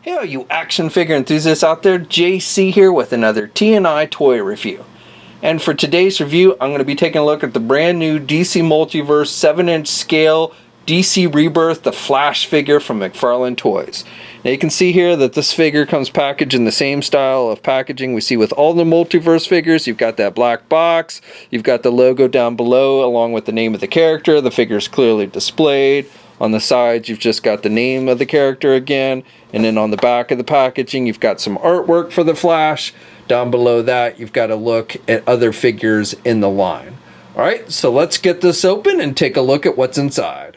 Hey all you action figure enthusiasts out there, JC here with another T&I toy review. And for today's review, I'm going to be taking a look at the brand new DC Multiverse 7-inch scale DC Rebirth, the Flash figure from McFarlane Toys. Now you can see here that this figure comes packaged in the same style of packaging we see with all the Multiverse figures. You've got that black box, you've got the logo down below along with the name of the character. The figure is clearly displayed. On the sides, you've just got the name of the character again, and then on the back of the packaging, you've got some artwork for the Flash. Down below that, you've got a look at other figures in the line. All right, so let's get this open and take a look at what's inside.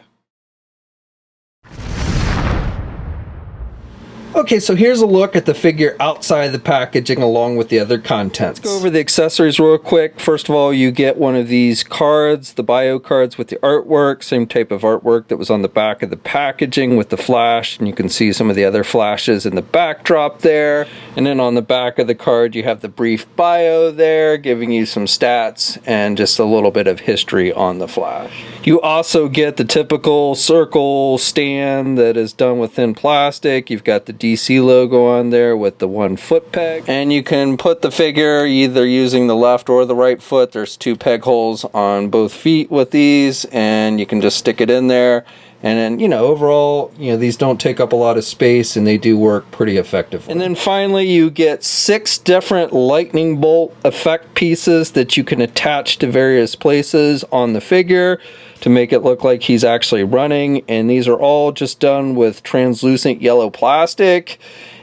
Okay, so here's a look at the figure outside the packaging along with the other contents. Let's go over the accessories real quick. First of all, you get one of these cards, the bio cards with the artwork, same type of artwork that was on the back of the packaging with the Flash, and you can see some of the other Flashes in the backdrop there. And then on the back of the card, you have the brief bio there, giving you some stats and just a little bit of history on the Flash. You also get the typical circle stand that is done with thin plastic. You've got the DC logo on there with the 1 foot peg, and you can put the figure either using the left or the right foot. There's 2 peg holes on both feet with these, and you can just stick it in there. And then, you know, overall, you know, these don't take up a lot of space and they do work pretty effectively. And then finally, you get 6 different lightning bolt effect pieces that you can attach to various places on the figure to make it look like he's actually running. And these are all just done with translucent yellow plastic.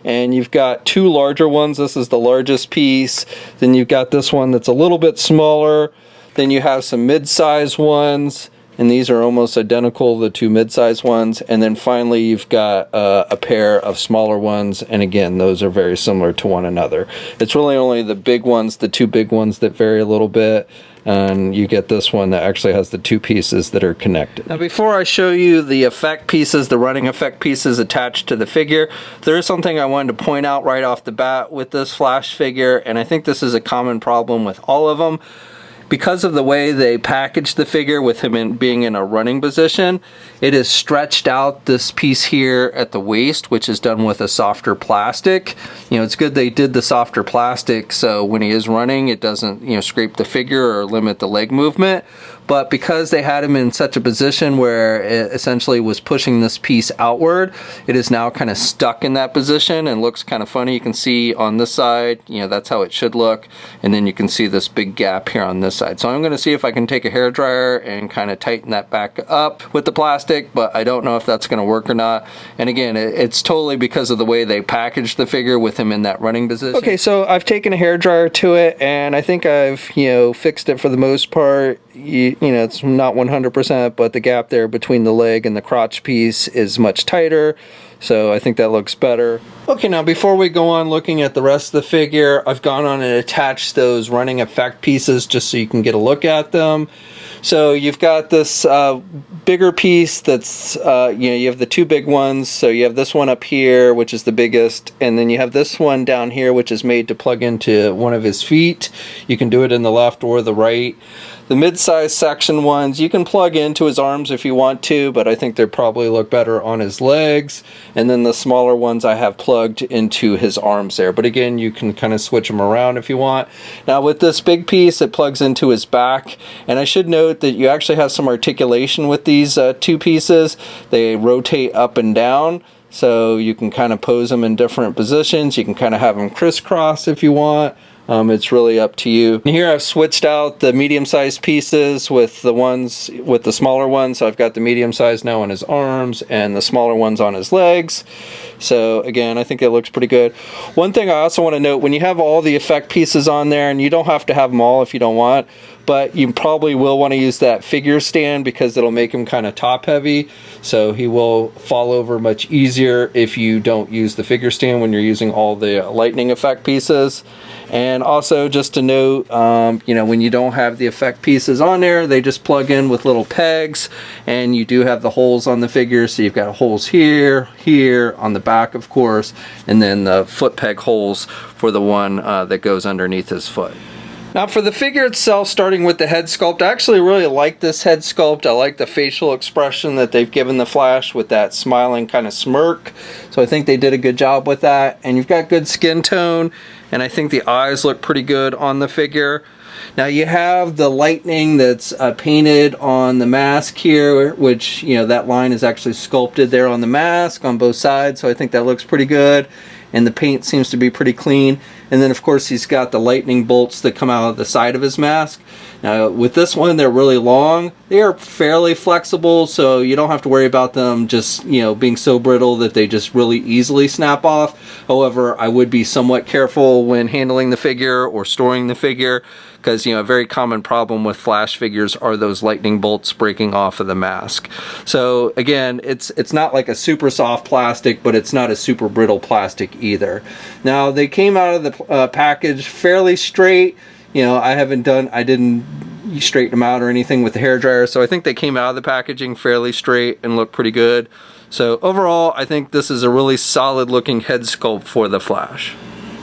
And you've got 2 larger ones. This is the largest piece. Then you've got this one that's a little bit smaller. Then you have some mid-size ones. And these are almost identical, the 2 mid-size ones. And then finally, you've got a pair of smaller ones. And again, those are very similar to one another. It's really only the big ones, the 2 big ones, that vary a little bit. And you get this one that actually has the 2 pieces that are connected. Now, before I show you the effect pieces, the running effect pieces attached to the figure, there is something I wanted to point out right off the bat with this Flash figure. And I think this is a common problem with all of them. Because of the way they packaged the figure with him being in a running position, it is stretched out this piece here at the waist, which is done with a softer plastic. You know, it's good they did the softer plastic so when he is running, it doesn't, you know, scrape the figure or limit the leg movement. But because they had him in such a position where it essentially was pushing this piece outward, it is now kind of stuck in that position and looks kind of funny. You can see on this side, you know, that's how it should look. And then you can see this big gap here on this side. So I'm going to see if I can take a hairdryer and kind of tighten that back up with the plastic, but I don't know if that's going to work or not. And again, it's totally because of the way they packaged the figure with him in that running position. Okay, so I've taken a hairdryer to it, and I think I've, you know, fixed it for the most part. You know, it's not 100%, but the gap there between the leg and the crotch piece is much tighter. So I think that looks better. Okay, now before we go on looking at the rest of the figure, I've gone on and attached those running effect pieces just so you can get a look at them. So you've got this bigger piece that's, you know, you have the 2 big ones. So you have this one up here, which is the biggest, and then you have this one down here, which is made to plug into one of his feet. You can do it in the left or the right. The mid-size section ones, you can plug into his arms if you want to, but I think they probably look better on his legs. And then the smaller ones I have plugged into his arms there. But again, you can kind of switch them around if you want. Now with this big piece, it plugs into his back. And I should note that you actually have some articulation with these 2 pieces. They rotate up and down. So you can kind of pose them in different positions. You can kind of have them crisscross if you want. It's really up to you. And here I've switched out the medium-sized pieces with the ones with the smaller ones. So I've got the medium size now on his arms and the smaller ones on his legs. So again, I think it looks pretty good. One thing I also want to note, when you have all the effect pieces on there, and you don't have to have them all if you don't want, but you probably will want to use that figure stand because it'll make him kind of top heavy. So he will fall over much easier if you don't use the figure stand when you're using all the lightning effect pieces. And also just to note, you know, when you don't have the effect pieces on there, they just plug in with little pegs, and you do have the holes on the figure. So you've got holes here, here, on the back, of course, and then the foot peg holes for the one that goes underneath his foot. Now for the figure itself, starting with the head sculpt, I actually really like this head sculpt. I like the facial expression that they've given the Flash with that smiling kind of smirk. So I think they did a good job with that. And you've got good skin tone, and I think the eyes look pretty good on the figure. Now you have the lightning that's painted on the mask here, which, you know, that line is actually sculpted there on the mask on both sides, so I think that looks pretty good. And the paint seems to be pretty clean. And then of course he's got the lightning bolts that come out of the side of his mask. Now with this one, they're really long. They are fairly flexible, so you don't have to worry about them just, you know, being so brittle that they just really easily snap off. However, I would be somewhat careful when handling the figure or storing the figure, because, you know, a very common problem with Flash figures are those lightning bolts breaking off of the mask. So again, it's not like a super soft plastic, but it's not a super brittle plastic either. Now they came out of the package fairly straight. You know, I didn't straighten them out or anything with the hairdryer, so I think they came out of the packaging fairly straight and look pretty good. So overall, I think this is a really solid looking head sculpt for the Flash.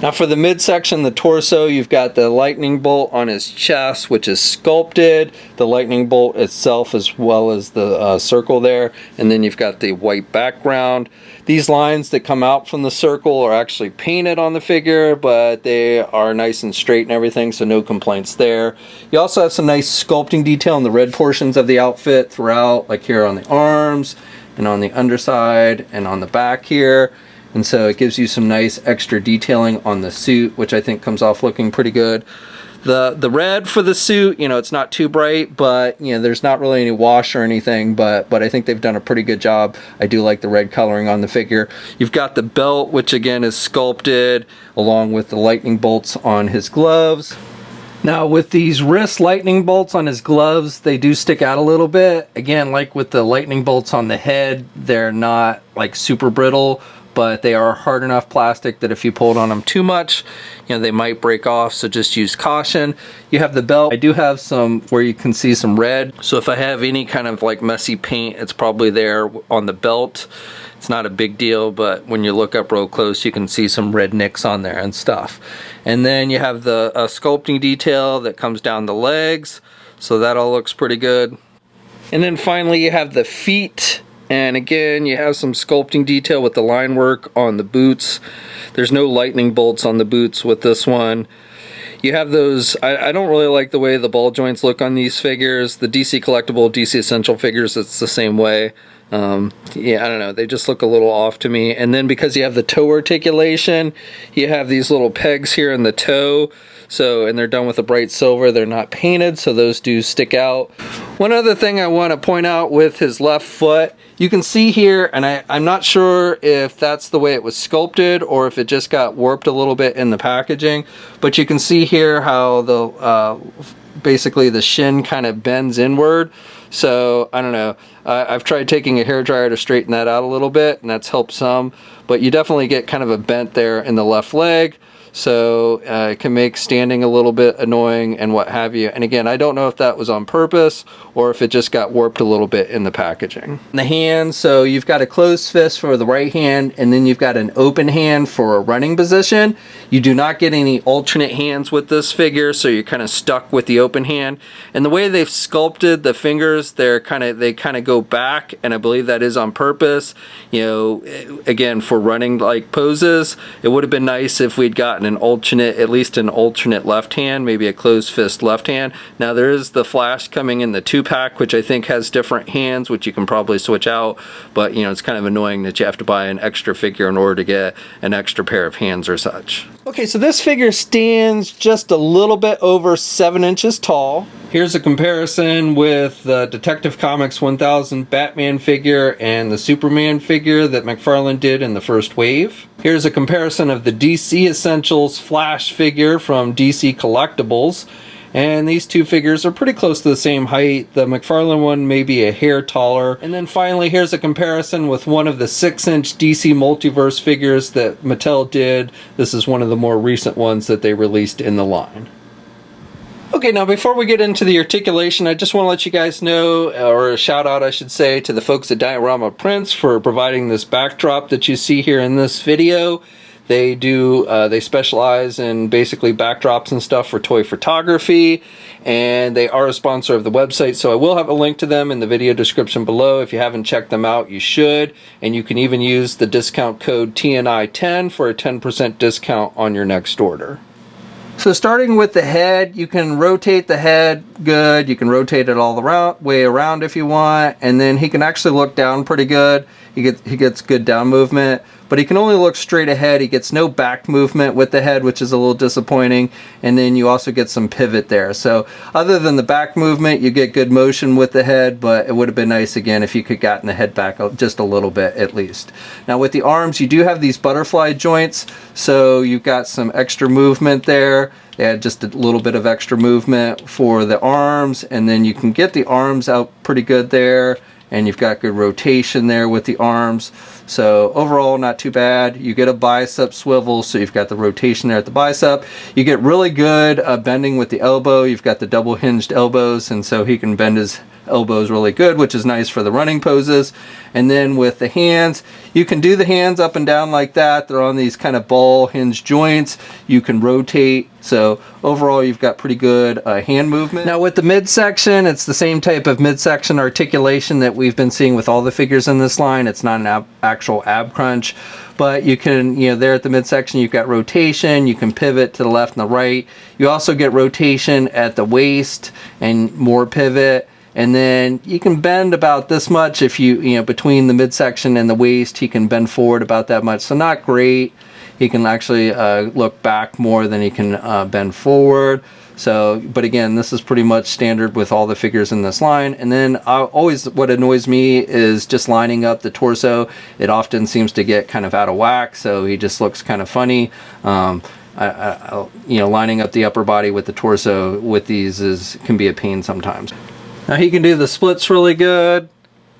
Now for the midsection, the torso, you've got the lightning bolt on his chest, which is sculpted, the lightning bolt itself as well as the circle there, and then you've got the white background. These lines that come out from the circle are actually painted on the figure, but they are nice and straight and everything, so no complaints there. You also have some nice sculpting detail in the red portions of the outfit throughout, like here on the arms and on the underside and on the back here. And so it gives you some nice extra detailing on the suit, which I think comes off looking pretty good. The red for the suit, you know, it's not too bright, but, you know, there's not really any wash or anything, but I think they've done a pretty good job. I do like the red coloring on the figure. You've got the belt, which again is sculpted, along with the lightning bolts on his gloves. Now with these wrist lightning bolts on his gloves, they do stick out a little bit. Again, like with the lightning bolts on the head, they're not like super brittle, but they are hard enough plastic that if you pulled on them too much, you know, they might break off, so just use caution. You have the belt. I do have some where you can see some red, so if I have any kind of like messy paint, it's probably there on the belt. It's not a big deal, but when you look up real close, you can see some red nicks on there and stuff. And then you have the sculpting detail that comes down the legs, so that all looks pretty good. And then finally you have the feet. And again, you have some sculpting detail with the line work on the boots. There's no lightning bolts on the boots with this one. You have those, I don't really like the way the ball joints look on these figures. The DC Collectible, DC Essential figures, it's the same way. Yeah, I don't know, they just look a little off to me. And then because you have the toe articulation, you have these little pegs here in the toe. So, and they're done with a bright silver, they're not painted, so those do stick out. One other thing I want to point out with his left foot, you can see here, and I'm not sure if that's the way it was sculpted or if it just got warped a little bit in the packaging, but you can see here how the basically the shin kind of bends inward. So I don't know, I've tried taking a hairdryer to straighten that out a little bit, and that's helped some, but you definitely get kind of a bent there in the left leg. So it can make standing a little bit annoying and what have you. And again, I don't know if that was on purpose or if it just got warped a little bit in the packaging. The hands, so you've got a closed fist for the right hand, and then you've got an open hand for a running position. You do not get any alternate hands with this figure, so you're kind of stuck with the open hand. And the way they've sculpted the fingers, they kind of go back, and I believe that is on purpose. You know, again, for running like poses, it would have been nice if we'd gotten an alternate, at least an alternate left hand, maybe a closed fist left hand. Now there is the Flash coming in the 2-pack, which I think has different hands, which you can probably switch out, but you know, it's kind of annoying that you have to buy an extra figure in order to get an extra pair of hands or such. Okay, so this figure stands just a little bit over 7 inches tall. Here's a comparison with the Detective Comics 1000 Batman figure and the Superman figure that McFarlane did in the first wave. Here's a comparison of the DC Essentials Flash figure from DC Collectibles. And these two figures are pretty close to the same height. The McFarlane one may be a hair taller. And then finally, here's a comparison with one of the 6-inch DC Multiverse figures that Mattel did. This is one of the more recent ones that they released in the line. Okay, now before we get into the articulation, I just want to let you guys know, or a shout out I should say, to the folks at Diorama Prints for providing this backdrop that you see here in this video. They specialize in basically backdrops and stuff for toy photography, and they are a sponsor of the website, so I will have a link to them in the video description below. If you haven't checked them out, you should, and you can even use the discount code TNI10 for a 10% discount on your next order. So starting with the head, you can rotate the head good. You can rotate it all the way around if you want, and then he can actually look down pretty good. He gets good down movement, but he can only look straight ahead. He gets no back movement with the head, which is a little disappointing. And then you also get some pivot there. So other than the back movement, you get good motion with the head, but it would have been nice again if you could gotten the head back just a little bit at least. Now with the arms, you do have these butterfly joints, so you've got some extra movement there. They had just a little bit of extra movement for the arms, and then you can get the arms out pretty good there, and you've got good rotation there with the arms. So overall, not too bad. You get a bicep swivel, so you've got the rotation there at the bicep. You get really good bending with the elbow. You've got the double hinged elbows, and so he can bend his elbows really good, which is nice for the running poses. And then with the hands, you can do the hands up and down like that. They're on these kind of ball hinge joints. You can rotate. So overall, you've got pretty good hand movement. Now with the midsection, it's the same type of midsection articulation that we've been seeing with all the figures in this line. It's not an actual ab crunch, but you can, there at the midsection, you've got rotation. You can pivot to the left and the right. You also get rotation at the waist and more pivot. And then you can bend about this much if between the midsection and the waist, he can bend forward about that much. So not great. He can actually look back more than he can bend forward. So, but again, this is pretty much standard with all the figures in this line. And then what annoys me is just lining up the torso. It often seems to get kind of out of whack, so he just looks kind of funny. Lining up the upper body with the torso with these can be a pain sometimes. Now he can do the splits really good,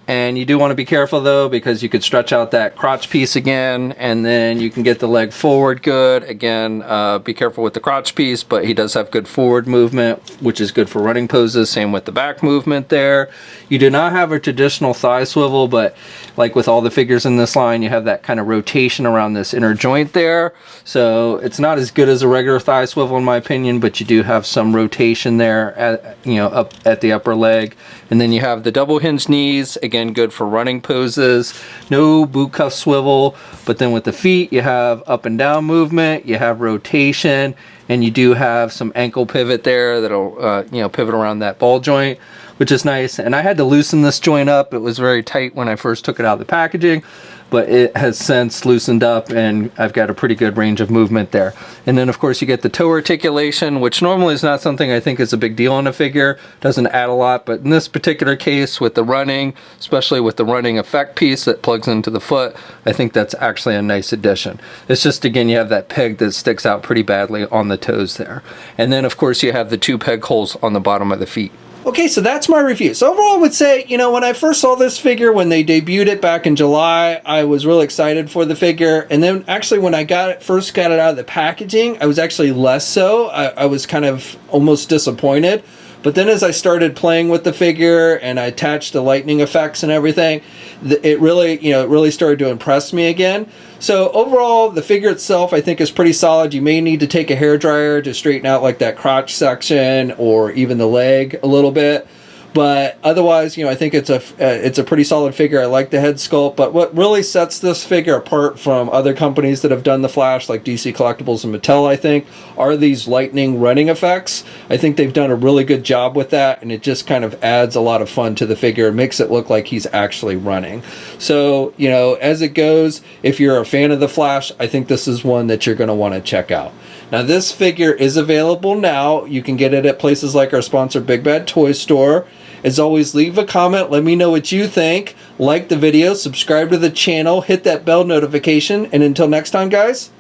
and you do want to be careful though, because you could stretch out that crotch piece again, and then you can get the leg forward good. Again, be careful with the crotch piece, but he does have good forward movement, which is good for running poses. Same with the back movement there. You do not have a traditional thigh swivel, but like with all the figures in this line, you have that kind of rotation around this inner joint there. So it's not as good as a regular thigh swivel in my opinion, but you do have some rotation there up at the upper leg. And then you have the double hinge knees, again good for running poses. No boot cuff swivel, but then with the feet you have up and down movement, you have rotation, and you do have some ankle pivot there that'll pivot around that ball joint, which is nice. And I had to loosen this joint up. It was very tight when I first took it out of the packaging, but it has since loosened up, and I've got a pretty good range of movement there. And then of course you get the toe articulation, which normally is not something I think is a big deal in a figure. Doesn't add a lot, but in this particular case with the running, especially with the running effect piece that plugs into the foot, I think that's actually a nice addition. It's just, again, you have that peg that sticks out pretty badly on the toes there. And then of course you have the two peg holes on the bottom of the feet. Okay, so that's my review. So overall, I would say, when I first saw this figure, when they debuted it back in July, I was really excited for the figure. And then actually when I first got it out of the packaging, I was actually less so. I was kind of almost disappointed. But then as I started playing with the figure and I attached the lightning effects and everything, it really started to impress me again. So overall, the figure itself I think is pretty solid. You may need to take a hairdryer to straighten out like that crotch section or even the leg a little bit. But otherwise, I think it's a pretty solid figure. I like the head sculpt, but what really sets this figure apart from other companies that have done the Flash, like DC Collectibles and Mattel, I think, are these lightning running effects. I think they've done a really good job with that, and it just kind of adds a lot of fun to the figure. It makes it look like he's actually running. So, as it goes, if you're a fan of the Flash, I think this is one that you're going to want to check out. Now, this figure is available now. You can get it at places like our sponsor, Big Bad Toy Store. As always, leave a comment. Let me know what you think. Like the video, subscribe to the channel, hit that bell notification, and until next time, guys,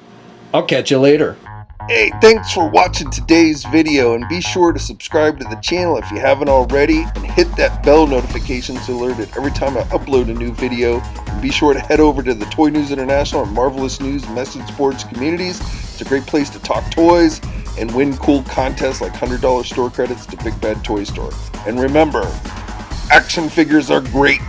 I'll catch you later. Hey, thanks for watching today's video, and be sure to subscribe to the channel if you haven't already, and hit that bell notification so alerted every time I upload a new video. And be sure to head over to the Toy News International and Marvelous News message boards communities. It's a great place to talk toys and win cool contests like $100 store credits to Big Bad Toy Store. And remember, action figures are great.